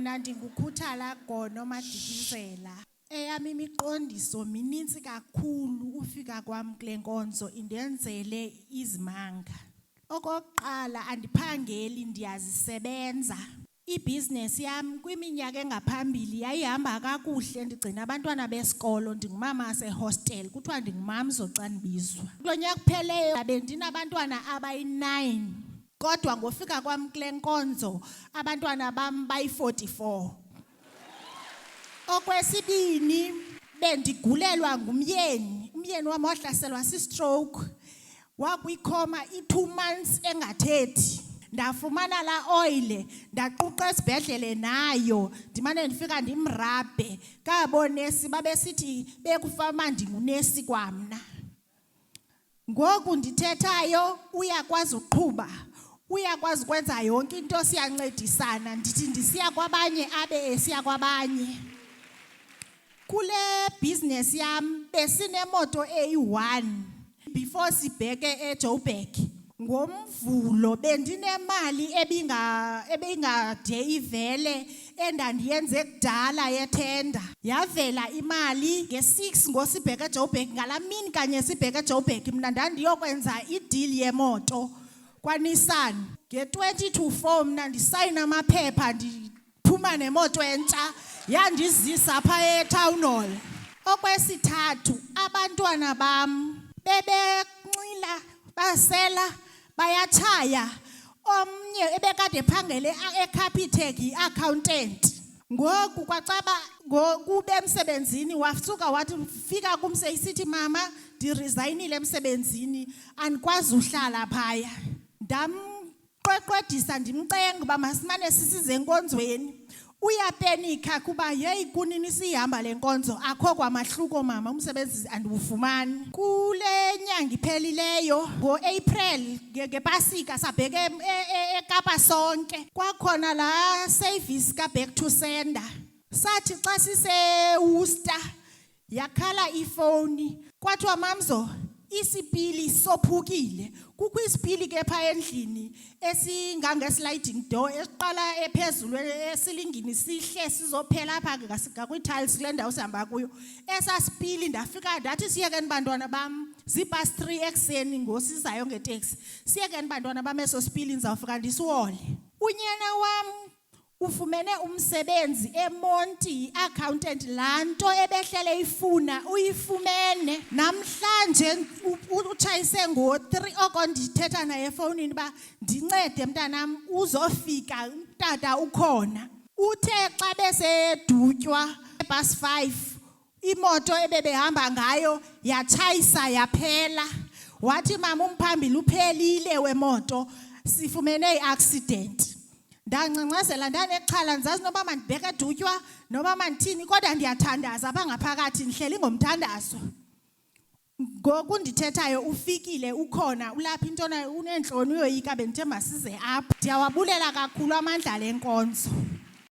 Mina ndinguKhuthala Gono Madikizela. Eyami imiqondiso mininzi kakhulu ufika kwami kule nkonzo indenzele izimanga. Okokuqala andiphangeli ndiyazisebenza. Ibhizinesi yami kwiminyaka engaphambili yayihamba kakuhle ndigcina abantwana besikolo ndingumama sehostel kuthiwa ndingumamzo xa ndibizwa. Kulo nyaka kupheleyo bendinabantwana abayi-9 kodwa ngofika kwami kule nkonzo abantwana bam bayi-44. Okwesibini bendigulelwa ngumyeni. Umyeni wami wahlaselwa si-stroke. Wakwikhoma i-2 months engathethi. Ndafumana la oil ndaquqa esibhedlele nayo ndimane ndifika ndimrabhe kabonesi babesithi bekufama ndingunesi kwamna. Ngoku ndithethayo uyakwazi uqhuba uyakwazi ukwenza yonke into siyancedisana ndithi ndisiya kwabanye abe esiya kwabanye. Kule business yam besinemoto eyi-1 before sibheke eJoburg. Ngomvulo bendinemali ebingade ivele endandiyenze kudala yethenda. Yavela imali nge-6 ngosibheke eJoburg ngalamini kanye sibheke eJoburg mina ndandiyokwenza ideal yemoto kwaNissan. Nge-2024 mina ndisayina amaphepha ndiphuma nemoto entsha yandizisa pha eTown Hall. Okwesithathu abantwana bam bebenxila basela bayatshaya. Omnye ebekade ephangele eCapitec i-accountant. Ngoku kwacaba kube emsebenzini wasuka wathi fika kumse isithi mama ndirezignile emsebenzini andikwazi uhlala phaya. Ndamqweqwedisa ndimcenga uba masimane sisize enkonzweni. Uyapenika kuba yeyi kunini sihamba le nkonzo akho kwamahluko mama umsebenzi andiwufumani. Kule nyanga iphelileyo ngo-April ngePasika sabheke eKapa sonke kwakhona la service ka-back to sender. Sathi xa sise-Worcester yakhala ifoni kwathiwa mamzo isipili sophukile. Kukho isipili ke pha endlini esingange-sliding door esiqala ephezulu esilingini sihle sizophela apha ngakwi-tiles kule ndawo sihamba kuyo. Esasipili ndafika ndathi siyekeni bantwana bam zipast 3 ekuseni ngosizayo ngeteksi. Siyekeni bantwana bam eso sipili ndizawufika ndisiwole. Unyana wam ufumene umsebenzi eMonti accountant lanto ebehlele ifuna uyifumene. Namhlanje utshayise ngo-3 oko ndithetha naye efonini ba ndincede mntanam uzofika utata ukhona. Uthe xa besedutywa bus 5 imoto ebebehamba ngayo yatshayisa yaphela. Wathi mama umphambili uphelile wemoto sifumene i-accident. Ndancangcazela ndanexhala ndizazi noba mandibheke edutywa noba mandithini kodwa ndiyathandaza apha ngaphakathi ndihleli ngomthandazo. Ngoku ndithethayo ufikile ukhona ulapha intona uneentloni uyoyika bendithe masize apha. Ndiyawabulela kakhulu amandla le nkonzo.